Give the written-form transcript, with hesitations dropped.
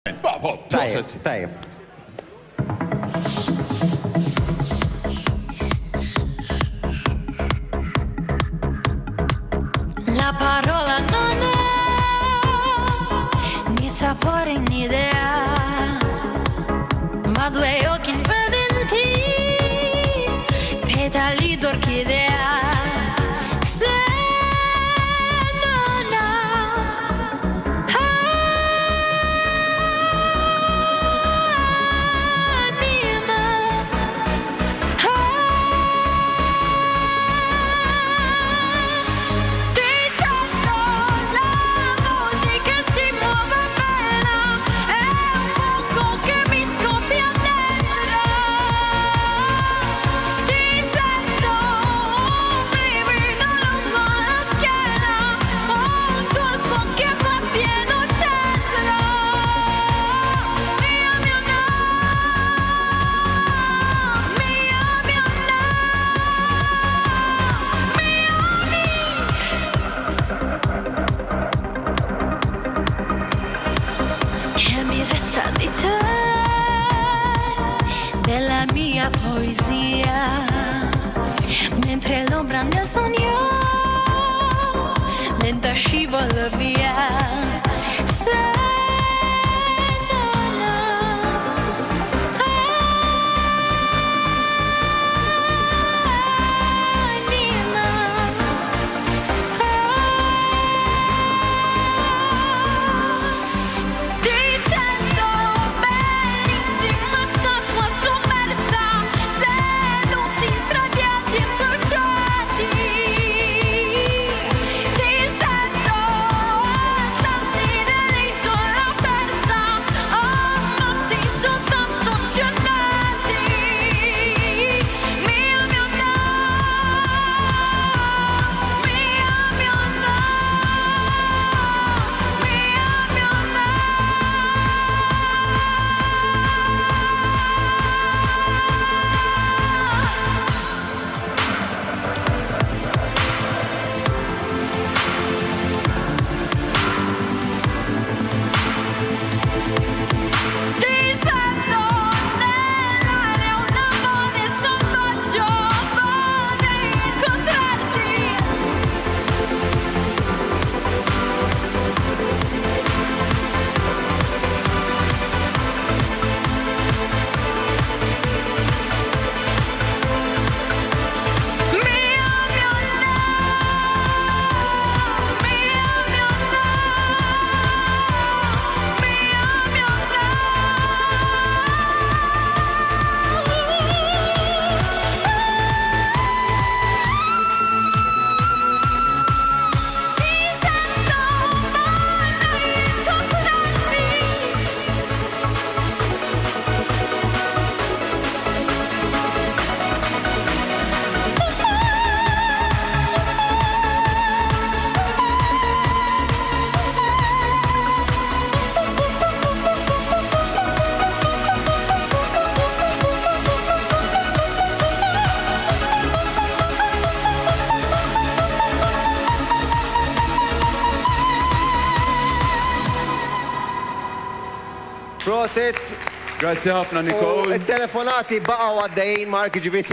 Tajjeb. La parola non ha né sapore né idea, ma due occhi invedenti, petali d'orchidea. Se non ha anima, ti sento, la musica si muove appena, è un fuoco che mi scoppia dentro. Ti sento, un brivido lungo la schiena, un colpo che fa pieno centro. Mio no, mio che mi resta di te, della mia poesia, mentre l'ombra nel sogno lenta scivola via. Se non ha anima, ti sento, bellissima statua sommersa, seduti stradiati e bruciati. Ti sento, atlanti dell'isola persa, amati soltanto accennati. Mio no, mio no, ti sento nell'aria un amore selvaggio, vorrei incontrarti. Proset. Grazie ħafna, Nicole. Il-telefonati baqgħu għaddejjin Mark ġifieri